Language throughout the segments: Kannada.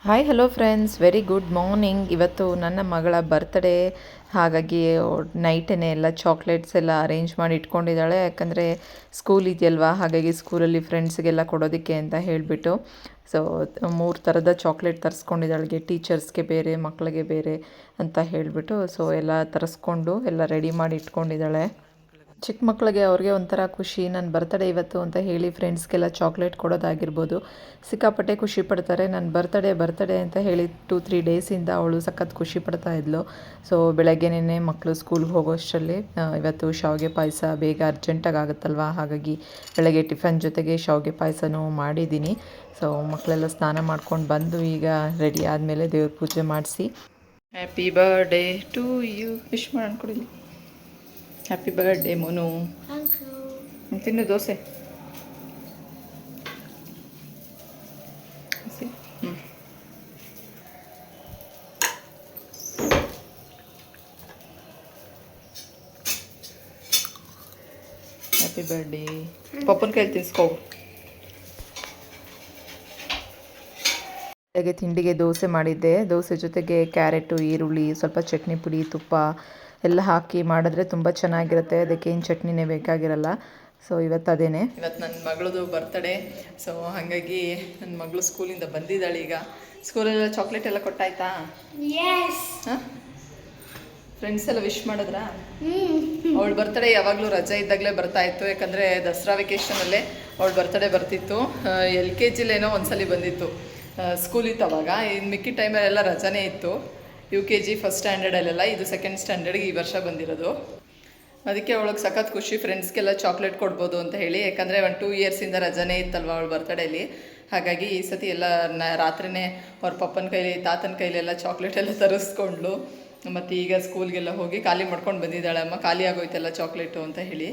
Hi hello friends, very good morning. ಇವತ್ತು ನನ್ನ ಮಗಳ ಬರ್ತ್ಡೇ, ಹಾಗಾಗಿ ನೈಟೇ ಎಲ್ಲ ಚಾಕ್ಲೇಟ್ಸ್ ಎಲ್ಲ ಅರೇಂಜ್ ಮಾಡಿ ಇಟ್ಕೊಂಡಿದ್ದಾಳೆ. ಯಾಕಂದರೆ ಸ್ಕೂಲ್ ಇದೆಯಲ್ವಾ, ಹಾಗಾಗಿ ಸ್ಕೂಲಲ್ಲಿ ಫ್ರೆಂಡ್ಸ್ಗೆಲ್ಲ ಕೊಡೋದಕ್ಕೆ ಅಂತ ಹೇಳಿಬಿಟ್ಟು ಸೊ 3 ಥರದ ಚಾಕ್ಲೇಟ್ ತರಿಸ್ಕೊಂಡಿದ್ದಾಳಿಗೆ, ಟೀಚರ್ಸ್ಗೆ ಬೇರೆ, ಮಕ್ಕಳಿಗೆ ಬೇರೆ ಅಂತ ಹೇಳಿಬಿಟ್ಟು ಸೊ ಎಲ್ಲ ತರಿಸ್ಕೊಂಡು ಎಲ್ಲ ರೆಡಿ ಮಾಡಿ ಇಟ್ಕೊಂಡಿದ್ದಾಳೆ. ಚಿಕ್ಕ ಮಕ್ಕಳಿಗೆ ಅವ್ರಿಗೆ ಒಂಥರ ಖುಷಿ, ನನ್ನ ಬರ್ತಡೇ ಇವತ್ತು ಅಂತ ಹೇಳಿ ಫ್ರೆಂಡ್ಸ್ಗೆಲ್ಲ ಚಾಕ್ಲೇಟ್ ಕೊಡೋದಾಗಿರ್ಬೋದು, ಸಿಕ್ಕಾಪಟ್ಟೆ ಖುಷಿ ಪಡ್ತಾರೆ. ನನ್ನ ಬರ್ತಡೇ ಅಂತ ಹೇಳಿ 2-3 ಡೇಸಿಂದ ಅವಳು ಸಖತ್ ಖುಷಿ ಪಡ್ತಾ ಇದ್ಲು. ಸೊ ಬೆಳಗ್ಗೆನೇ ಮಕ್ಕಳು ಸ್ಕೂಲ್ಗೆ ಹೋಗೋಷ್ಟರಲ್ಲಿ ಇವತ್ತು ಶಾವಿಗೆ ಪಾಯಸ ಬೇಗ ಅರ್ಜೆಂಟಾಗಿ ಆಗುತ್ತಲ್ವ, ಹಾಗಾಗಿ ಬೆಳಗ್ಗೆ ಟಿಫನ್ ಜೊತೆಗೆ ಶಾವಿಗೆ ಪಾಯಸನೂ ಮಾಡಿದ್ದೀನಿ. ಸೊ ಮಕ್ಕಳೆಲ್ಲ ಸ್ನಾನ ಮಾಡ್ಕೊಂಡು ಬಂದು ಈಗ ರೆಡಿ ಆದಮೇಲೆ ದೇವ್ರ ಪೂಜೆ ಮಾಡಿಸಿ happy birthday to you wish ಮಾಡೋಣ. ಕೊಡಿಲಿ. Happy birthday Monu. ತಿನ್ನು ದೋಸೆ. Happy birthday. ಪಪ್ಪನ ಕೈಲಿ ತಿನ್ಸ್ಕೋ. ಬೆಳಗ್ಗೆ ತಿಂಡಿಗೆ ದೋಸೆ ಮಾಡಿದ್ದೆ. ದೋಸೆ ಜೊತೆಗೆ ಕ್ಯಾರೆಟು, ಈರುಳ್ಳಿ, ಸ್ವಲ್ಪ ಚಟ್ನಿ ಪುಡಿ, ತುಪ್ಪ ಎಲ್ಲ ಹಾಕಿ ಮಾಡಿದ್ರೆ ತುಂಬ ಚೆನ್ನಾಗಿರುತ್ತೆ. ಅದಕ್ಕೇನು ಚಟ್ನಿನೇ ಬೇಕಾಗಿರಲ್ಲ. ಸೊ ಇವತ್ತು ಅದೇನೆ. ಇವತ್ತು ನನ್ನ ಮಗಳದು ಬರ್ತಡೇ. ಸೊ ಹಾಗಾಗಿ ನನ್ನ ಮಗಳು ಸ್ಕೂಲಿಂದ ಬಂದಿದ್ದಾಳೆ. ಈಗ ಸ್ಕೂಲೆಲ್ಲ ಚಾಕ್ಲೇಟ್ ಎಲ್ಲ ಕೊಟ್ಟಾಯ್ತಾ? ಹಾಂ, ಫ್ರೆಂಡ್ಸ್ ಎಲ್ಲ ವಿಶ್ ಮಾಡಿದ್ರ? ಅವಳ ಬರ್ತಡೇ ಯಾವಾಗಲೂ ರಜೆ ಇದ್ದಾಗಲೇ ಬರ್ತಾಯಿತ್ತು. ಯಾಕಂದರೆ ದಸರಾ ವೆಕೇಷನಲ್ಲೇ ಅವಳ ಬರ್ತಡೇ ಬರ್ತಿತ್ತು. LKGಲೇನೋ ಒಂದ್ಸಲಿ ಬಂದಿತ್ತು. ಸ್ಕೂಲ್ ಇತ್ತು ಅವಾಗ. ಇನ್ನು ಮಿಕ್ಕಿ ಟೈಮಲ್ಲೆಲ್ಲ ರಜಾನೇ ಇತ್ತು. UKG ಫಸ್ಟ್ ಸ್ಟ್ಯಾಂಡರ್ಡಲ್ಲೆಲ್ಲ, ಇದು ಸೆಕೆಂಡ್ ಸ್ಟ್ಯಾಂಡರ್ಡ್ಗೆ ಈ ವರ್ಷ ಬಂದಿರೋದು. ಅದಕ್ಕೆ ಅವಳಿಗೆ ಸಖತ್ ಖುಷಿ, ಫ್ರೆಂಡ್ಸ್ಗೆಲ್ಲ ಚಾಕ್ಲೇಟ್ ಕೊಡ್ಬೋದು ಅಂತ ಹೇಳಿ. ಯಾಕಂದರೆ 1-2 ಇಯರ್ಸಿಂದ ರಜಾನೇ ಇತ್ತಲ್ವ ಅವಳ ಬರ್ತಡೇಲಿ. ಹಾಗಾಗಿ ಈ ಸತಿ ಎಲ್ಲ ರಾತ್ರಿನೇ ಅವ್ರ ಪಪ್ಪನ ಕೈಲಿ, ತಾತನ ಕೈಲೆಲ್ಲ ಚಾಕ್ಲೇಟ್ ಎಲ್ಲ ತರಿಸ್ಕೊಂಡ್ಳು. ಮತ್ತು ಈಗ ಸ್ಕೂಲ್ಗೆಲ್ಲ ಹೋಗಿ ಖಾಲಿ ಮಾಡ್ಕೊಂಡು ಬಂದಿದ್ದಾಳೆ. ಅಮ್ಮ ಖಾಲಿ ಆಗೋಯ್ತಲ್ಲ ಚಾಕ್ಲೇಟು ಅಂತ ಹೇಳಿ.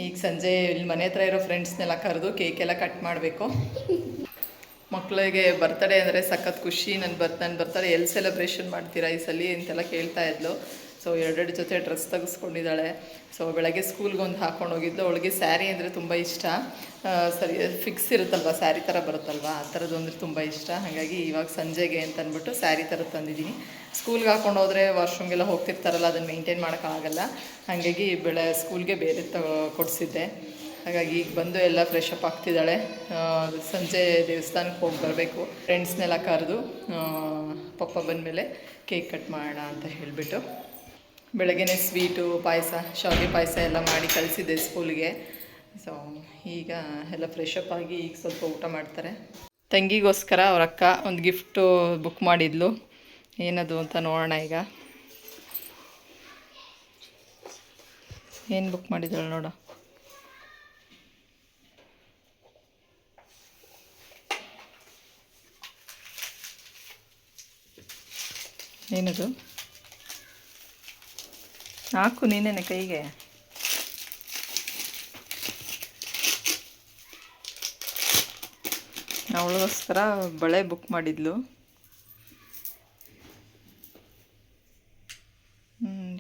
ಈಗ ಸಂಜೆ ಇಲ್ಲಿ ಮನೆ ಹತ್ರ ಇರೋ ಫ್ರೆಂಡ್ಸ್ನೆಲ್ಲ ಕರೆದು ಕೇಕೆಲ್ಲ ಕಟ್ ಮಾಡಬೇಕು. ಮಕ್ಕಳಿಗೆ ಬರ್ತಡೇ ಅಂದರೆ ಸಖತ್ ಖುಷಿ. ನನ್ನ ಬರ್ತಡೇ ಎಲ್ಲಿ ಸೆಲೆಬ್ರೇಷನ್ ಮಾಡ್ತೀರಾ ಈ ಸಲ ಅಂತೆಲ್ಲ ಕೇಳ್ತಾ ಇದ್ಲು. ಸೊ 2 ಜೊತೆ ಡ್ರೆಸ್ ತೆಗೆಸ್ಕೊಂಡಿದ್ದಾಳೆ. ಸೊ ಬೆಳಗ್ಗೆ ಸ್ಕೂಲ್ಗೆ ಒಂದು ಹಾಕ್ಕೊಂಡು ಹೋಗಿದ್ಲು. ಅವಳಿಗೆ ಸ್ಯಾರಿ ಅಂದರೆ ತುಂಬ ಇಷ್ಟ. ಸರಿ, ಫಿಕ್ಸ್ ಇರುತ್ತಲ್ವ, ಸ್ಯಾರಿ ಥರ ಬರುತ್ತಲ್ವ, ಆ ಥರದ್ದು ಅಂದರೆ ತುಂಬ ಇಷ್ಟ. ಹಾಗಾಗಿ ಇವಾಗ ಸಂಜೆಗೆ ಅಂತ ಅಂದ್ಬಿಟ್ಟು ಸ್ಯಾರಿ ಥರ ತಂದಿದ್ದೀನಿ. ಸ್ಕೂಲ್ಗೆ ಹಾಕ್ಕೊಂಡು ಹೋದರೆ ವಾಶ್ರೂಮ್ಗೆಲ್ಲ ಹೋಗ್ತಿರ್ತಾರಲ್ಲ, ಅದನ್ನು ಮೇಂಟೈನ್ ಮಾಡೋಕ್ಕಾಗಲ್ಲ. ಹಾಗಾಗಿ ಸ್ಕೂಲ್ಗೆ ಬೇರೆ ಕೊಡಿಸಿದ್ದೆ. ಹಾಗಾಗಿ ಈಗ ಬಂದು ಎಲ್ಲ ಫ್ರೆಶ್ ಅಪ್ ಆಗ್ತಿದ್ದಾಳೆ. ಸಂಜೆ ದೇವಸ್ಥಾನಕ್ಕೆ ಹೋಗಿ ಬರಬೇಕು. ಫ್ರೆಂಡ್ಸ್ನೆಲ್ಲ ಕರೆದು ಪಪ್ಪ ಬಂದಮೇಲೆ ಕೇಕ್ ಕಟ್ ಮಾಡೋಣ ಅಂತ ಹೇಳಿಬಿಟ್ಟು ಬೆಳಗ್ಗೆನೇ ಸ್ವೀಟು, ಪಾಯಸ, ಶಾವಿಗೆ ಪಾಯಸ ಎಲ್ಲ ಮಾಡಿ ಕಳಿಸಿದ್ದೆ ಸ್ಕೂಲಿಗೆ. ಸೊ ಈಗ ಎಲ್ಲ ಫ್ರೆಶ್ ಅಪ್ ಆಗಿ ಈಗ ಸ್ವಲ್ಪ ಊಟ ಮಾಡ್ತಾರೆ. ತಂಗಿಗೋಸ್ಕರ ಅವ್ರ ಅಕ್ಕ ಒಂದು ಗಿಫ್ಟು ಬುಕ್ ಮಾಡಿದ್ಲು. ಏನದು ಅಂತ ನೋಡೋಣ. ಈಗ ಏನು ಬುಕ್ ಮಾಡಿದ್ದಾಳೆ ನೋಡ. ಏನದು? ಹಾಕು ನೀನೇನೆ ಕೈಗೆ. ಅವಳಿಗೋಸ್ಕರ ಬಳೆ ಬುಕ್ ಮಾಡಿದ್ಲು.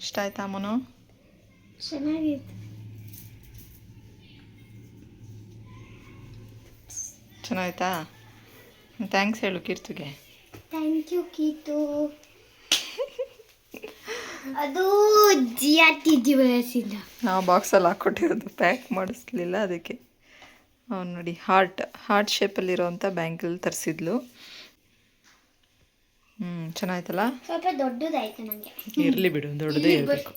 ಇಷ್ಟ ಆಯ್ತಾ ಅಮ್ಮನು? ಚೆನ್ನಾಯ್ತಾ? ಥ್ಯಾಂಕ್ಸ್ ಹೇಳು ಕೀರ್ತುಗೆ. Thank you ಕೀತು. ಅದು GRT ದಿವಸದಿಂದ ನಾವು ಬಾಕ್ಸಲ್ಲಿ ಹಾಕ್ಕೊಟ್ಟಿರೋದು, ಪ್ಯಾಕ್ ಮಾಡಿಸ್ಲಿಲ್ಲ ಅದಕ್ಕೆ. ಅವ್ನು ನೋಡಿ, ಹಾರ್ಟ್ ಶೇಪಲ್ಲಿರೋವಂಥ ಬ್ಯಾಂಗಲ್ ತರಿಸಿದ್ಲು. ಚೆನ್ನಾಯ್ತಲ್ಲ? ಸ್ವಲ್ಪ ದೊಡ್ಡದಾಯ್ತು ನನಗೆ. ಇರಲಿ ಬಿಡು, ದೊಡ್ಡದೇ ಇರಬೇಕು.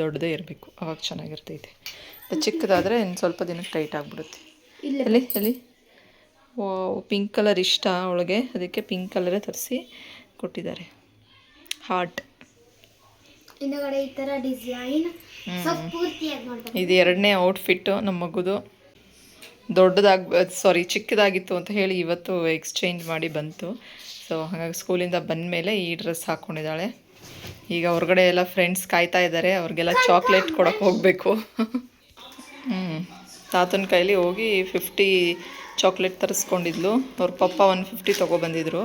ದೊಡ್ಡದೇ ಇರಬೇಕು, ಅವಾಗ ಚೆನ್ನಾಗಿರ್ತೈತೆ. ಚಿಕ್ಕದಾದರೆ ಇನ್ನು ಸ್ವಲ್ಪ ದಿನಕ್ಕೆ ಟೈಟ್ ಆಗಿಬಿಡುತ್ತೆ. ಎಲ್ಲಿ ಓ, ಪಿಂಕ್ ಕಲರ್ ಇಷ್ಟ ಅವಳಿಗೆ, ಅದಕ್ಕೆ ಪಿಂಕ್ ಕಲರೇ ತರಿಸಿ ಕೊಟ್ಟಿದ್ದಾರೆ. ಹಾರ್ಟ್ ಹಿಂದಗಡೆ ಈ ಥರ ಡಿಸೈನ್ ಪೂರ್ತಿಯಾಗಿ ಮಾಡ್ತಾರೆ. ಇದು 2ನೇ ಔಟ್ಫಿಟ್ಟು ನಮ್ಮ ಮಗುದು. ಚಿಕ್ಕದಾಗಿತ್ತು ಅಂತ ಹೇಳಿ ಇವತ್ತು ಎಕ್ಸ್ಚೇಂಜ್ ಮಾಡಿ ಬಂತು. ಸೊ ಹಾಗಾಗಿ ಸ್ಕೂಲಿಂದ ಬಂದ ಮೇಲೆ ಈ ಡ್ರೆಸ್ ಹಾಕ್ಕೊಂಡಿದ್ದಾಳೆ. ಈಗ ಹೊರಗಡೆ ಎಲ್ಲ ಫ್ರೆಂಡ್ಸ್ ಕಾಯ್ತಾ ಇದ್ದಾರೆ, ಅವ್ರಿಗೆಲ್ಲ ಚಾಕ್ಲೇಟ್ ಕೊಡೋಕೆ ಹೋಗಬೇಕು. ತಾತನ ಕೈಲಿ ಹೋಗಿ 50 ಚಾಕ್ಲೇಟ್ ತರಿಸ್ಕೊಂಡಿದ್ಲು. ಅವ್ರ ಪಪ್ಪ 150 ತೊಗೊಬಂದಿದ್ರು.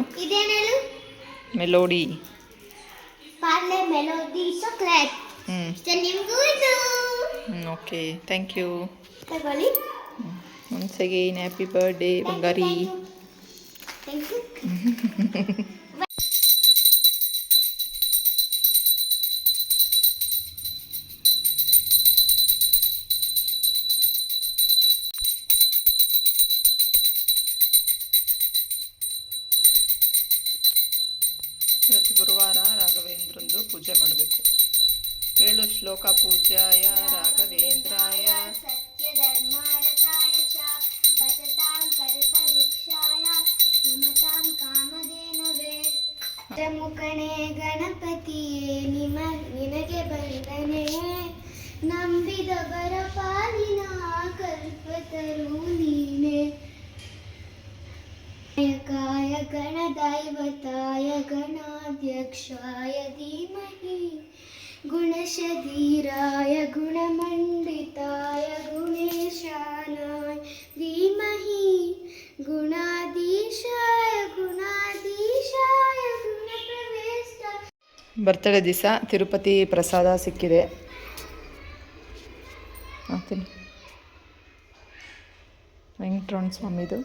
Melody chocolate. Okay, thank you. Once again happy birthday ಬಂಗಾರಿ. Thank you. ಇವತ್ತು ಗುರುವಾರ ರಾಘವೇಂದ್ರಂದು ಪೂಜೆ ಮಾಡಬೇಕು. 7 ಶ್ಲೋಕ ಪೂಜ್ಯಾಯ ರಾಘವೇಂದ್ರಾಯ ಸತ್ಯಧರ್ಮಾರತಾಯ ಚ ಭಜತಾಂ ಕಲ್ಪವೃಕ್ಷಾಯ ನಮತಾಂ ಕಾಮಧೇನವೇ. ಮುಖಣೆ ಗಣಪತಿಯೇ ನಿನಗೆ ಬಂದನೆ, ನಂಬಿದವರ ಪಾಲಿನ ಕಲ್ಪತರು ನೀನೆ. ಕಾಯ ಗಣದೈವತಾಯ ಗಣಾಧ್ಯಕ್ಷಾಯ ಧೀಮಹಿ, ಗುಣಶರೀರಾಯ ಗುಣಮಂಡಿತಾಯ ಗುಣೇಶಾನಾಯ ಧೀಮಹಿ, ಗುಣಾಧೀಶಾಯ ಗುಣಪ್ರವೇಶ. ಬರ್ತಡೇ ದಿವಸ ತಿರುಪತಿ ಪ್ರಸಾದ ಸಿಕ್ಕಿದೆ. ವೆಂಕಟರಮಣ ಸ್ವಾಮಿದು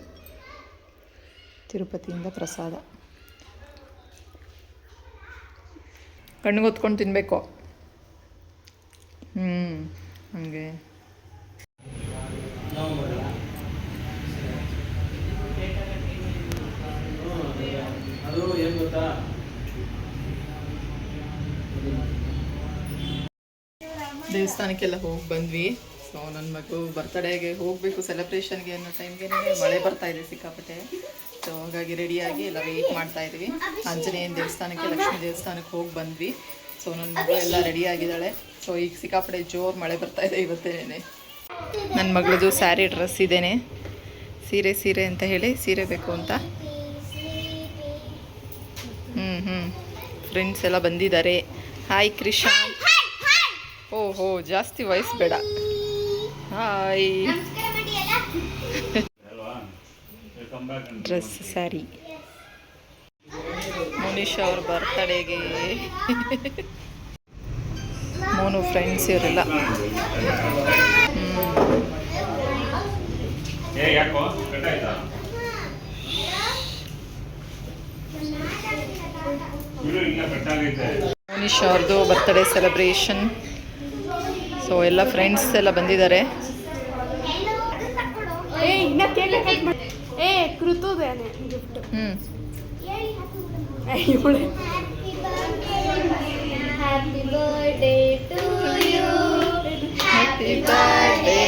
ತಿರುಪತಿಯಿಂದ ಪ್ರಸಾದ. ಕಣ್ಣಿಗೆ ಹೊತ್ಕೊಂಡು ತಿನ್ನಬೇಕು. ಹಂಗೆ ಅದು ಏನು ಗೊತ್ತಾ, ದೇವಸ್ಥಾನಕ್ಕೆಲ್ಲ ಹೋಗಿ ಬಂದ್ವಿ. ಸೊ ನನ್ನ ಮಗು ಬರ್ತಡೇಗೆ ಹೋಗಬೇಕು ಸೆಲೆಬ್ರೇಷನ್ಗೆ ಅನ್ನೋ ಟೈಮ್ಗೆ ಮಳೆ ಬರ್ತಾ ಇದೆ ಸಿಕ್ಕಾಪಟ್ಟೆ. ಸೊ ಹಾಗಾಗಿ ರೆಡಿಯಾಗಿ ಎಲ್ಲ ವೆಯ್ಟ್ ಮಾಡ್ತಾ ಇದ್ವಿ. ಆಂಜನೇಯನ ದೇವಸ್ಥಾನಕ್ಕೆ, ಲಕ್ಷ್ಮೀ ದೇವಸ್ಥಾನಕ್ಕೆ ಹೋಗಿ ಬಂದ್ವಿ. ಸೊ ನನ್ನ ಮಗು ಎಲ್ಲ ರೆಡಿಯಾಗಿದ್ದಾಳೆ. ಸೊ ಈಗ ಸಿಕ್ಕಾಪಟ್ಟೆ ಜೋರು ಮಳೆ ಬರ್ತಾ ಇದೆ ಇವತ್ತೇನೆ. ನನ್ನ ಮಗಳದು ಸ್ಯಾರಿ ಡ್ರೆಸ್ ಇದೇನೆ. ಸೀರೆ ಅಂತ ಹೇಳಿ ಸೀರೆ ಬೇಕು ಅಂತ ಫ್ರೆಂಡ್ಸ್ ಎಲ್ಲ ಬಂದಿದ್ದಾರೆ. ಹಾಯ್ ಕ್ರಿಶಾಂತ್. ಓಹೋ ಜಾಸ್ತಿ ವಯಸ್ಸು ಬೇಡ. ಹಾಯ್. ಡ್ರೆಸ್ ಸ್ಯಾರಿ ಮೋನಿಶ್ ಅವ್ರ ಬರ್ತಡೇಗೆ ಮೋನು ಫ್ರೆಂಡ್ಸ್ ಇವರೆಲ್ಲ. ಮೋನಿಶ್ ಅವ್ರದ್ದು ಬರ್ತಡೇ ಸೆಲೆಬ್ರೇಷನ್. ಸೊ ಎಲ್ಲ ಫ್ರೆಂಡ್ಸ್ ಎಲ್ಲ ಬಂದಿದ್ದಾರೆ. Happy birthday to you. Happy birthday to you. Happy birthday.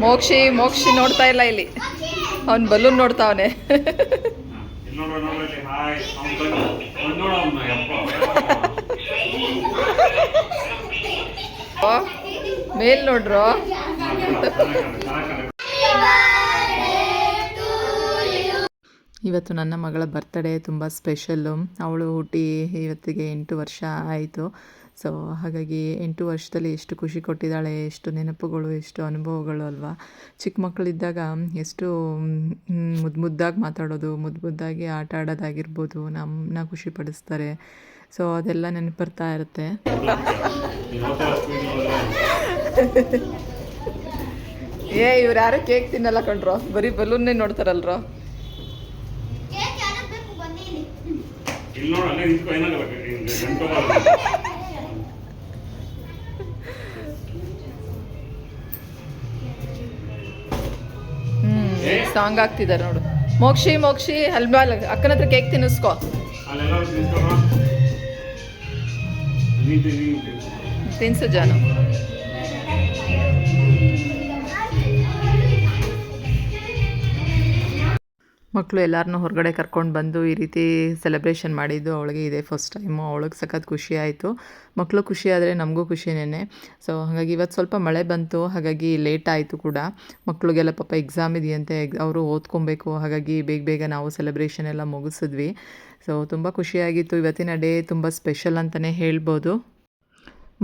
Mokshi ನೋಡ್ತಾ ಇಲ್ಲ ಇಲ್ಲಿ. ಅವ್ನು ಬಲೂನ್ ನೋಡ್ತಾವನೆ. ಮೇಲ್ ನೋಡ್ರು. ಇವತ್ತು ನನ್ನ ಮಗಳ ಬರ್ತಡೇ ತುಂಬ ಸ್ಪೆಷಲ್ಲು. ಅವಳು ಹುಟ್ಟಿ ಇವತ್ತಿಗೆ 8 ವರ್ಷ ಆಯಿತು. ಸೊ ಹಾಗಾಗಿ 8 ವರ್ಷದಲ್ಲಿ ಎಷ್ಟು ಖುಷಿ ಕೊಟ್ಟಿದ್ದಾಳೆ, ಎಷ್ಟು ನೆನಪುಗಳು, ಎಷ್ಟು ಅನುಭವಗಳು ಅಲ್ವಾ. ಚಿಕ್ಕ ಮಕ್ಕಳಿದ್ದಾಗ ಎಷ್ಟು ಮುದ್ದಾಗಿ ಮಾತಾಡೋದು, ಮುದ್ದಾಗಿ ಆಟ ಆಡೋದಾಗಿರ್ಬೋದು, ನಮ್ಮನ್ನ ಖುಷಿ ಪಡಿಸ್ತಾರೆ. ಸೊ ಅದೆಲ್ಲ ನೆನಪು ಬರ್ತಾ ಇರುತ್ತೆ. ಇವ್ರು ಯಾರು ಕೇಕ್ ತಿನ್ನಲ್ಲ ಕಣ್ರೋ, ಬರೀ ಬಲೂನ್ನೇ ನೋಡ್ತಾರಲ್ರೋ. ಸಾಂಗ್ ಆಗ್ತಿದ್ದಾರೆ ನೋಡು. ಮೋಕ್ಷಿ ಅಲ್ವಾ, ಅಕ್ಕನ ಹತ್ರ ಕೇಕ್ ತಿನ್ನಿಸ್ಕೋ. ತಿನ್ಸು ಜಾನು. ಮಕ್ಕಳು ಎಲ್ಲರನ್ನೂ ಹೊರಗಡೆ ಕರ್ಕೊಂಡು ಬಂದು ಈ ರೀತಿ ಸೆಲೆಬ್ರೇಷನ್ ಮಾಡಿದ್ದು ಅವಳಿಗೆ ಇದೆ ಫಸ್ಟ್ ಟೈಮು. ಅವಳಿಗೆ ಸಖತ್ ಖುಷಿ ಆಯಿತು. ಮಕ್ಕಳು ಖುಷಿ ಆದರೆ ನಮಗೂ ಖುಷಿನೇ. ಸೊ ಹಾಗಾಗಿ ಇವತ್ತು ಸ್ವಲ್ಪ ಮಳೆ ಬಂತು, ಹಾಗಾಗಿ ಲೇಟ್ ಆಯಿತು ಕೂಡ. ಮಕ್ಕಳಿಗೆಲ್ಲ ಪಾಪ ಎಕ್ಸಾಮ್ ಇದೆಯಂತೆ, ಅವರು ಓದ್ಕೊಬೇಕು. ಹಾಗಾಗಿ ಬೇಗ ನಾವು ಸೆಲೆಬ್ರೇಷನ್ ಎಲ್ಲ ಮುಗಿಸಿದ್ವಿ. ಸೊ ತುಂಬ ಖುಷಿಯಾಗಿತ್ತು. ಇವತ್ತಿನ ಡೇ ತುಂಬ ಸ್ಪೆಷಲ್ ಅಂತಲೇ ಹೇಳ್ಬೋದು.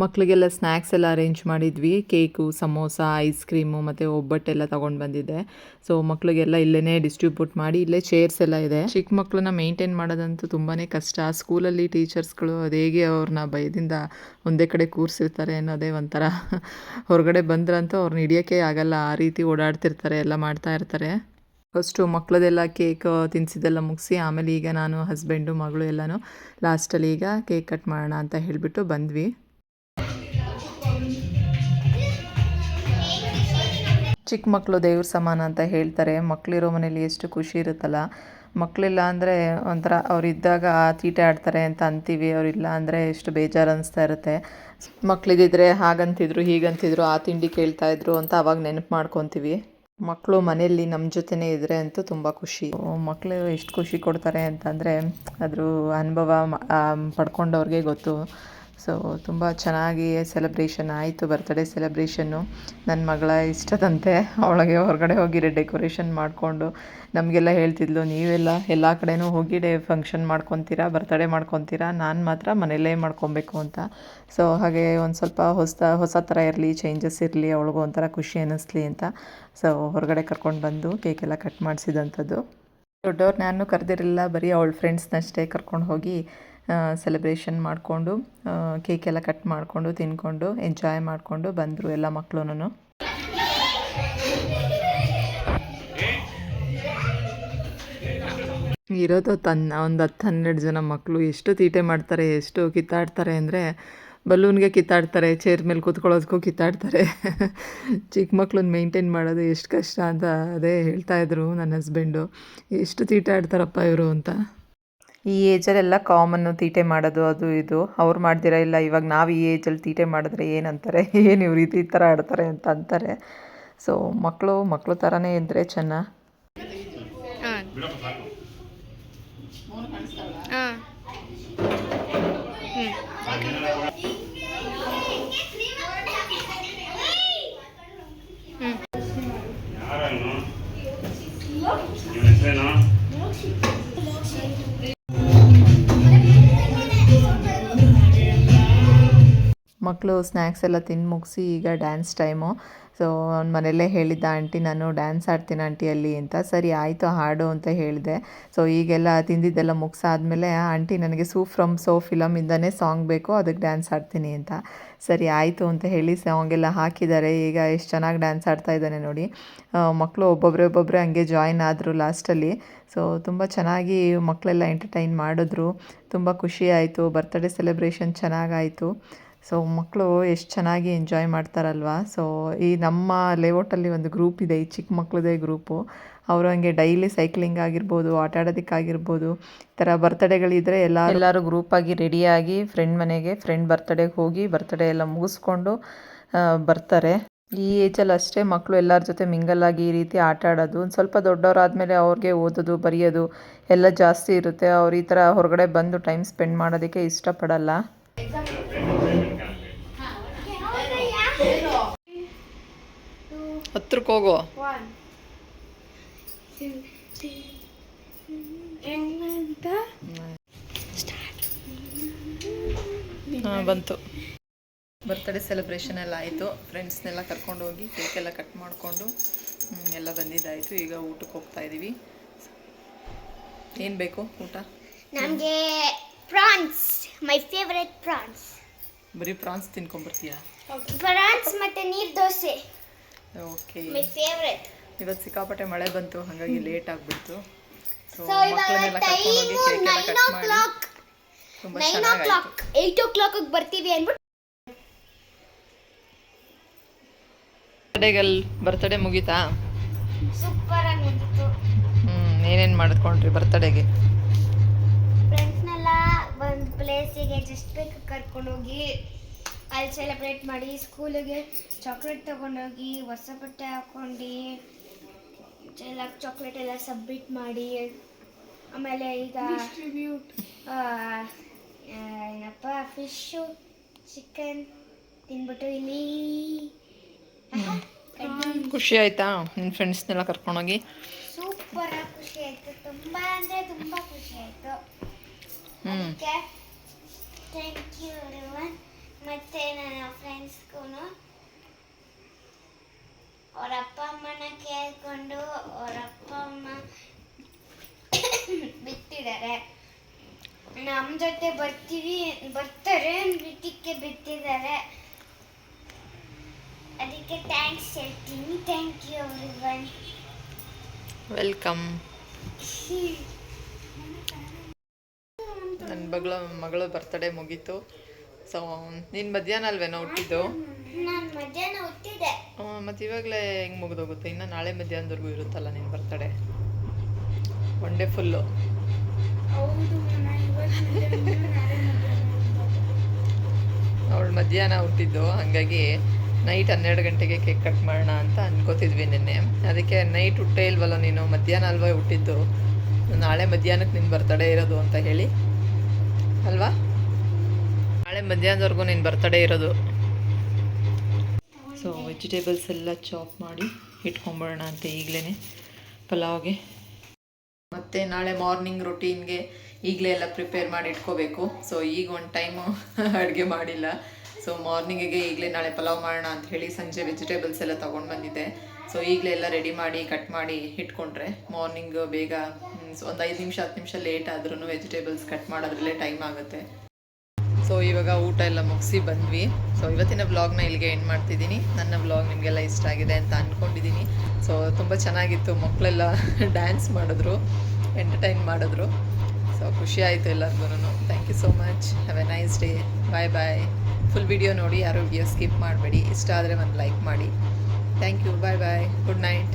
ಮಕ್ಕಳಿಗೆಲ್ಲ ಸ್ನ್ಯಾಕ್ಸ್ ಎಲ್ಲ ಅರೇಂಜ್ ಮಾಡಿದ್ವಿ. ಕೇಕು, ಸಮೋಸ, ಐಸ್ ಕ್ರೀಮು ಮತ್ತು ಒಬ್ಬಟ್ಟೆಲ್ಲ ತೊಗೊಂಡು ಬಂದಿದ್ದೆ. ಸೊ ಮಕ್ಕಳಿಗೆಲ್ಲ ಇಲ್ಲೇ ಡಿಸ್ಟ್ರಿಬ್ಯೂಟ್ ಮಾಡಿ, ಇಲ್ಲೇ ಚೇರ್ಸ್ ಎಲ್ಲ ಇದೆ. ಚಿಕ್ಕ ಮಕ್ಕಳನ್ನ ಮೇಂಟೈನ್ ಮಾಡೋದಂತೂ ತುಂಬಾ ಕಷ್ಟ. ಸ್ಕೂಲಲ್ಲಿ ಟೀಚರ್ಸ್ಗಳು ಅದು ಹೇಗೆ ಅವ್ರನ್ನ ಭಯದಿಂದ ಒಂದೇ ಕಡೆ ಕೂರಿಸಿರ್ತಾರೆ ಅನ್ನೋದೇ ಒಂಥರ. ಹೊರಗಡೆ ಬಂದ್ರಂತೂ ಅವ್ರನ್ನ ಹಿಡಿಯೋಕ್ಕೆ ಆಗಲ್ಲ, ಆ ರೀತಿ ಓಡಾಡ್ತಿರ್ತಾರೆ, ಎಲ್ಲ ಮಾಡ್ತಾ ಇರ್ತಾರೆ. ಫಸ್ಟು ಮಕ್ಕಳದೆಲ್ಲ ಕೇಕ್ ತಿನ್ನಿಸಿದ್ದೆಲ್ಲ ಮುಗಿಸಿ, ಆಮೇಲೆ ಈಗ ನಾನು ಹಸ್ಬೆಂಡು ಮಗಳು ಎಲ್ಲನೂ ಲಾಸ್ಟಲ್ಲಿ ಈಗ ಕೇಕ್ ಕಟ್ ಮಾಡೋಣ ಅಂತ ಹೇಳಿಬಿಟ್ಟು ಬಂದ್ವಿ. ಚಿಕ್ಕ ಮಕ್ಕಳು ದೇವ್ರ ಸಮಾನ ಅಂತ ಹೇಳ್ತಾರೆ. ಮಕ್ಕಳಿರೋ ಮನೇಲಿ ಎಷ್ಟು ಖುಷಿ ಇರುತ್ತಲ್ಲ. ಮಕ್ಕಳಿಲ್ಲ ಅಂದರೆ ಒಂಥರ ಅವರಿದ್ದಾಗ ತೀಟೆ ಆಡ್ತಾರೆ ಅಂತ ಅಂತೀವಿ, ಅವರಿಲ್ಲ ಅಂದರೆ ಎಷ್ಟು ಬೇಜಾರು ಅನಿಸ್ತಾ ಇರುತ್ತೆ. ಮಕ್ಕಳಿದ್ದಿದ್ರೆ ಹಾಗಂತಿದ್ರು ಹೀಗಂತಿದ್ರು, ಆ ತಿಂಡಿ ಕೇಳ್ತಾಯಿದ್ರು ಅಂತ ಅವಾಗ ನೆನಪು ಮಾಡ್ಕೊತೀವಿ. ಮಕ್ಕಳು ಮನೆಯಲ್ಲಿ ನಮ್ಮ ಜೊತೆನೇ ಇದ್ದರೆ ಅಂತೂ ತುಂಬ ಖುಷಿ. ಮಕ್ಕಳು ಎಷ್ಟು ಖುಷಿ ಕೊಡ್ತಾರೆ ಅಂತಂದರೆ ಅದ್ರ ಅನುಭವ ಪಡ್ಕೊಂಡವ್ರಿಗೆ ಗೊತ್ತು. ಸೊ ತುಂಬ ಚೆನ್ನಾಗಿ ಸೆಲೆಬ್ರೇಷನ್ ಆಯಿತು, ಬರ್ತ್ಡೇ ಸೆಲೆಬ್ರೇಷನ್ನು. ನನ್ನ ಮಗಳ ಇಷ್ಟದಂತೆ ಅವಳಿಗೆ ಹೊರಗಡೆ ಹೋಗಿ ಡೆಕೋರೇಷನ್ ಮಾಡಿಕೊಂಡು ನಮಗೆಲ್ಲ ಹೇಳ್ತಿದ್ಲು, ನೀವೆಲ್ಲ ಎಲ್ಲ ಕಡೆನೂ ಹೋಗಿ ಫಂಕ್ಷನ್ ಮಾಡ್ಕೊತೀರಾ, ಬರ್ತ್ಡೇ ಮಾಡ್ಕೊತೀರಾ, ನಾನು ಮಾತ್ರ ಮನೆಯಲ್ಲೇ ಮಾಡ್ಕೊಬೇಕು ಅಂತ. ಸೊ ಹಾಗೆ ಒಂದು ಸ್ವಲ್ಪ ಹೊಸ ಥರ ಇರಲಿ, ಚೇಂಜಸ್ ಇರಲಿ, ಅವಳಿಗೂ ಒಂಥರ ಖುಷಿ ಅನ್ನಿಸ್ಲಿ ಅಂತ ಸೊ ಹೊರಗಡೆ ಕರ್ಕೊಂಡು ಬಂದು ಕೇಕೆಲ್ಲ ಕಟ್ ಮಾಡಿಸಿದಂಥದ್ದು. ದೊಡ್ಡವ್ರು ನಾನು ಕರೆದಿರಲಿಲ್ಲ, ಬರೀ ಅವಳ ಫ್ರೆಂಡ್ಸ್ನಷ್ಟೇ ಕರ್ಕೊಂಡು ಹೋಗಿ ಸೆಲೆಬ್ರೇಷನ್ ಮಾಡಿಕೊಂಡು ಕೇಕೆಲ್ಲ ಕಟ್ ಮಾಡಿಕೊಂಡು ತಿಂದ್ಕೊಂಡು ಎಂಜಾಯ್ ಮಾಡಿಕೊಂಡು ಬಂದರು ಎಲ್ಲ ಮಕ್ಕಳು. ಇರೋದು ಒಂದು 10-12 ಜನ ಮಕ್ಕಳು. ಎಷ್ಟು ತೀಟೆ ಮಾಡ್ತಾರೆ, ಎಷ್ಟು ಕಿತ್ತಾಡ್ತಾರೆ ಅಂದರೆ ಬಲೂನ್ಗೆ ಕಿತ್ತಾಡ್ತಾರೆ, ಚೇರ್ ಮೇಲೆ ಕೂತ್ಕೊಳ್ಳೋದಕ್ಕೂ ಕಿತ್ತಾಡ್ತಾರೆ. ಚಿಕ್ಕ ಮಕ್ಳನ್ನ ಮೇಂಟೈನ್ ಮಾಡೋದು ಎಷ್ಟು ಕಷ್ಟ ಅಂತ ಅದೇ ಹೇಳ್ತಾಯಿದ್ರು ನನ್ನ ಹಸ್ಬೆಂಡು. ಎಷ್ಟು ತೀಟೆ ಆಡ್ತಾರಪ್ಪ ಇವರು ಅಂತ. ಈ ಏಜಲ್ಲೆಲ್ಲ ಕಾಮನ್ನು ತೀಟೆ ಮಾಡೋದು ಅದು ಇದು. ಅವ್ರು ಮಾಡ್ದಿರ ಇಲ್ಲ, ಇವಾಗ ನಾವು ಈ ಏಜಲ್ಲಿ ತೀಟೆ ಮಾಡಿದ್ರೆ ಏನಂತಾರೆ, ಏನು ಇವ್ರು ಈ ಥರ ಆಡ್ತಾರೆ ಅಂತ ಅಂತಾರೆ. ಸೊ ಮಕ್ಕಳು ಥರನೇ ಇದ್ದರೆ ಚೆನ್ನ. ಮಕ್ಕಳು ಸ್ನ್ಯಾಕ್ಸ್ ಎಲ್ಲ ತಿಂದು ಮುಗಿಸಿ ಈಗ ಡ್ಯಾನ್ಸ್ ಟೈಮು. ಸೊ ಅವ್ನ ಮನೆಯಲ್ಲೇ ಹೇಳಿದ್ದ, ಆಂಟಿ ನಾನು ಡ್ಯಾನ್ಸ್ ಆಡ್ತೀನಿ ಆಂಟಿ ಅಲ್ಲಿ ಅಂತ. ಸರಿ ಆಯಿತು ಹಾಡು ಅಂತ ಹೇಳಿದೆ. ಸೊ ಈಗೆಲ್ಲ ತಿಂದಿದ್ದೆಲ್ಲ ಮುಗಿಸಾದ್ಮೇಲೆ, ಆಂಟಿ ನನಗೆ ಫ್ರಮ್ ಸೋ ಫಿಲಮಿಂದನೇ ಸಾಂಗ್ ಬೇಕು, ಅದಕ್ಕೆ ಡ್ಯಾನ್ಸ್ ಆಡ್ತೀನಿ ಅಂತ. ಸರಿ ಆಯಿತು ಅಂತ ಹೇಳಿ ಸಾಂಗೆಲ್ಲ ಹಾಕಿದ್ದಾರೆ. ಈಗ ಎಷ್ಟು ಚೆನ್ನಾಗಿ ಡ್ಯಾನ್ಸ್ ಆಡ್ತಾ ಇದ್ದಾನೆ ನೋಡಿ. ಮಕ್ಕಳು ಒಬ್ಬೊಬ್ಬರೇ ಹಂಗೆ ಜಾಯಿನ್ ಆದರು ಲಾಸ್ಟಲ್ಲಿ. ಸೊ ತುಂಬ ಚೆನ್ನಾಗಿ ಮಕ್ಕಳೆಲ್ಲ ಎಂಟರ್ಟೈನ್ ಮಾಡಿದ್ರು. ತುಂಬ ಖುಷಿ ಆಯಿತು. Birthday celebration ಚೆನ್ನಾಗಾಯಿತು. ಸೊ ಮಕ್ಕಳು ಎಷ್ಟು ಚೆನ್ನಾಗಿ ಎಂಜಾಯ್ ಮಾಡ್ತಾರಲ್ವ. ಸೊ ಈ ನಮ್ಮ ಲೇಔಟಲ್ಲಿ ಒಂದು ಗ್ರೂಪ್ ಇದೆ, ಈ ಚಿಕ್ಕ ಮಕ್ಕಳದೇ ಗ್ರೂಪು. ಅವರು ಹಂಗೆ ಡೈಲಿ ಸೈಕ್ಲಿಂಗ್ ಆಗಿರ್ಬೋದು, ಆಟ ಆಡೋದಕ್ಕಾಗಿರ್ಬೋದು, ಈ ಥರ ಬರ್ತ್ಡೇಗಳಿದ್ದರೆ ಎಲ್ಲರೂ ಗ್ರೂಪಾಗಿ ರೆಡಿಯಾಗಿ ಫ್ರೆಂಡ್ ಬರ್ತ್ಡೇಗೆ ಹೋಗಿ ಬರ್ತ್ಡೇ ಎಲ್ಲ ಮುಗಿಸ್ಕೊಂಡು ಬರ್ತಾರೆ. ಈ ಏಜಲ್ಲಿ ಅಷ್ಟೇ ಮಕ್ಕಳು ಎಲ್ಲರ ಜೊತೆ ಮಿಂಗಲ್ಲಾಗಿ ಈ ರೀತಿ ಆಟ ಆಡೋದು. ಒಂದು ಸ್ವಲ್ಪ ದೊಡ್ಡವರಾದಮೇಲೆ ಅವ್ರಿಗೆ ಓದೋದು ಬರೆಯೋದು ಎಲ್ಲ ಜಾಸ್ತಿ ಇರುತ್ತೆ. ಅವ್ರು ಈ ಥರ ಹೊರಗಡೆ ಬಂದು ಟೈಮ್ ಸ್ಪೆಂಡ್ ಮಾಡೋದಕ್ಕೆ ಇಷ್ಟಪಡಲ್ಲ. ಹತ್ರಕ್ಕೆ ಹೋಗೋ. ಬಂತು. ಬರ್ತ್ಡೇ ಸೆಲೆಬ್ರೇಷನ್ ಎಲ್ಲ ಆಯಿತು. ಫ್ರೆಂಡ್ಸ್ನೆಲ್ಲ ಕರ್ಕೊಂಡೋಗಿ ಕೇಕೆಲ್ಲ ಕಟ್ ಮಾಡಿಕೊಂಡು ಎಲ್ಲ ಬಂದಿದ್ದಾಯಿತು. ಈಗ ಊಟಕ್ಕೆ ಹೋಗ್ತಾ ಇದ್ದೀವಿ. ಏನು ಬೇಕು ಊಟ? ನಮಗೆ ಪ್ರಾನ್ಸ್, ಮೈ ಫೇವರೆಟ್ ಪ್ರಾನ್ಸ್. ಬರೀ ಪ್ರಾನ್ಸ್ ತಿನ್ಕೊಂಡ್ಬರ್ತೀಯಾ? ಪ್ರಾನ್ಸ್ ಮತ್ತು ನೀರು ದೋಸೆ. ಓಕೆ. ಮೈ ಫೇವರೆಟ್. ಇವತ್ತು ಸಿಕ್ಕಾಪಟ್ಟೆ ಮಳೆ ಬಂತು, ಹಾಗಾಗಿ ಲೇಟ್ ಆಗಿಬಿಡ್ತು. ಸೊ ಇವಾಗ ಮಕ್ಕಳನ್ನೆಲ್ಲ ಕರ್ಕೊಂಡೋಗಿ ಕೇಕೆಲ್ಲ ಕಟ್ ಮಾಡಿ ತುಂಬ 8 o'clock ಬರ್ತೀವಿ ಅಂದ್ಬಿಟ್ಟು. ಬರ್ತ್ಡೇ ಮುಗೀತಾ? ಸೂಪರ್ ಆಗಿ ಮುಗೀತು. ಏನೇನು ಮಾಡಿಕೊಂಡ್ರಿ ಬರ್ತ್ಡೇಗೆ? ಫ್ರೆಂಡ್ಸ್ನೆಲ್ಲ ಒಂದು ಪ್ಲೇಸಿಗೆ ಜಸ್ಟ್ ಬೇಕು ಕರ್ಕೊಂಡೋಗಿ ಅಲ್ಲಿ ಸೆಲೆಬ್ರೇಟ್ ಮಾಡಿ, ಸ್ಕೂಲಿಗೆ ಚಾಕ್ಲೇಟ್ ತೊಗೊಂಡೋಗಿ ಹೊಸ ಬಟ್ಟೆ ಹಾಕ್ಕೊಂಡು ಎಲ್ಲ ಚಾಕ್ಲೇಟ್ ಎಲ್ಲ ಸಬ್ಮಿಟ್ ಮಾಡಿ, ಆಮೇಲೆ ಈಗ ಏನಪ್ಪ ಫಿಶ್ಶು ಚಿಕನ್ ತಿನ್ಬಿಟ್ಟು ಇಲ್ಲಿ ಖುಷಿ ಆಯ್ತಾ ನಿನ್ನ ಫ್ರೆಂಡ್ಸ್ನೆಲ್ಲ ಕರ್ಕೊಂಡೋಗಿ? ಸೂಪರ್ ಆಗಿ ಖುಷಿ ಆಯಿತು. ತುಂಬ ಅಂದರೆ ತುಂಬ ಖುಷಿ ಆಯಿತು. ಅದಕ್ಕೆ ಥ್ಯಾಂಕ್ ಯು ಎವ್ರಿವನ್. ಮತ್ತು ನನ್ನ ಫ್ರೆಂಡ್ಸ್ಗೂ ಅವ್ರ ಅಪ್ಪ ಅಮ್ಮನ ಕೇಳಿಕೊಂಡು ಅವ್ರ ಅಪ್ಪ ಅಮ್ಮ ಬಿತ್ತಿದ್ದಾರೆ. ನಮ್ಮ ಜೊತೆ ಬರ್ತಾರೆ ಬಿತ್ತಿಕ್ಕೆ ಬಿತ್ತಿದ್ದಾರೆ. ಅದಕ್ಕೆ ಥ್ಯಾಂಕ್ಸ್ ಹೇಳ್ತೀನಿ. Thank you everyone. ವೆಲ್ಕಮ್. ನನ್ನ ಮಗಳು ಬರ್ತಡೇ ಮುಗೀತು. ಸೊ ನೀನು ಮಧ್ಯಾಹ್ನ ಅಲ್ವೇನೋ ಹುಟ್ಟಿದ್ದು? ನಾನು ಮಧ್ಯಾಹ್ನ ಹುಟ್ಟಿದೆ. ಮತ್ತು ಇವಾಗಲೇ ಹೆಂಗೆ ಮುಗಿದೋಗುತ್ತೆ? ಇನ್ನು ನಾಳೆ ಮಧ್ಯಾಹ್ನದವರೆಗೂ ಇರುತ್ತಲ್ಲ ನಿನ್ನ ಬರ್ತಡೇ. One day full. ಅವಳು ಮಧ್ಯಾಹ್ನ ಹುಟ್ಟಿದ್ದು, ಹಾಗಾಗಿ ನೈಟ್ 12 ಗಂಟೆಗೆ ಕೇಕ್ ಕಟ್ ಮಾಡೋಣ ಅಂತ ಅನ್ಕೋತಿದ್ವಿ ನಿನ್ನೆ. ಅದಕ್ಕೆ ನೈಟ್ ಹುಟ್ಟೇ ಇಲ್ವಲ್ಲ ನೀನು, ಮಧ್ಯಾಹ್ನ ಅಲ್ವಾ ಹುಟ್ಟಿದ್ದು, ನಾಳೆ ಮಧ್ಯಾಹ್ನಕ್ಕೆ ನಿನ್ನ ಬರ್ತಡೇ ಇರೋದು ಅಂತ ಹೇಳಿ ಅಲ್ವಾ? ನಾಳೆ ಮಧ್ಯಾಹ್ನದವರೆಗೂ ನಿನ್ನ ಬರ್ತಡೇ ಇರೋದು. ಸೊ ವೆಜಿಟೇಬಲ್ಸ್ ಎಲ್ಲ ಚಾಪ್ ಮಾಡಿ ಇಟ್ಕೊಂಬಿಡೋಣ ಅಂತ ಈಗಲೇ ಪಲಾವ್ಗೆ. ಮತ್ತು ನಾಳೆ ಮಾರ್ನಿಂಗ್ ರೊಟೀನ್ಗೆ ಈಗಲೇ ಎಲ್ಲ ಪ್ರಿಪೇರ್ ಮಾಡಿ ಇಟ್ಕೋಬೇಕು. ಸೊ ಈಗ ಒಂದು ಟೈಮು ಅಡುಗೆ ಮಾಡಿಲ್ಲ. ಸೊ ಮಾರ್ನಿಂಗಿಗೆ ಈಗಲೇ ನಾಳೆ ಪಲಾವ್ ಮಾಡೋಣ ಅಂತ ಹೇಳಿ ಸಂಜೆ ವೆಜಿಟೇಬಲ್ಸ್ ಎಲ್ಲ ತೊಗೊಂಡು ಬಂದಿದ್ದೆ. ಸೊ ಈಗಲೇ ಎಲ್ಲ ರೆಡಿ ಮಾಡಿ ಕಟ್ ಮಾಡಿ ಇಟ್ಕೊಂಡ್ರೆ ಮಾರ್ನಿಂಗ್ ಬೇಗ ಒಂದು 5 ನಿಮಿಷ 10 ನಿಮಿಷ ಲೇಟ್ ಆದ್ರೂ ವೆಜಿಟೇಬಲ್ಸ್ ಕಟ್ ಮಾಡೋದ್ರಲ್ಲೇ ಟೈಮ್ ಆಗುತ್ತೆ. ಸೊ ಇವಾಗ ಊಟ ಎಲ್ಲ ಮುಗಿಸಿ ಬಂದ್ವಿ. ಸೊ ಇವತ್ತಿನ ವ್ಲಾಗ್ನ ಇಲ್ಲಿಗೆ ಎಂಡ್ ಮಾಡ್ತಿದ್ದೀನಿ. ನನ್ನ ವ್ಲಾಗ್ ನಿಮಗೆಲ್ಲ ಇಷ್ಟ ಆಗಿದೆ ಅಂತ ಅಂದ್ಕೊಂಡಿದ್ದೀನಿ. ಸೊ ತುಂಬ ಚೆನ್ನಾಗಿತ್ತು. ಮಕ್ಕಳೆಲ್ಲ ಡ್ಯಾನ್ಸ್ ಮಾಡಿದ್ರು, ಎಂಟರ್ಟೈನ್ ಮಾಡಿದ್ರು. ಸೊ ಖುಷಿ ಆಯಿತು ಎಲ್ಲರಿಗೂ. Thank you so much. Have a nice day. Bye bye. Full video ನೋಡಿ, ಯಾರು ವಿಡಿಯೋ ಸ್ಕಿಪ್ ಮಾಡಬೇಡಿ. ಇಷ್ಟ ಆದರೆ ಒಂದು ಲೈಕ್ ಮಾಡಿ. Thank you. Bye bye. Good night.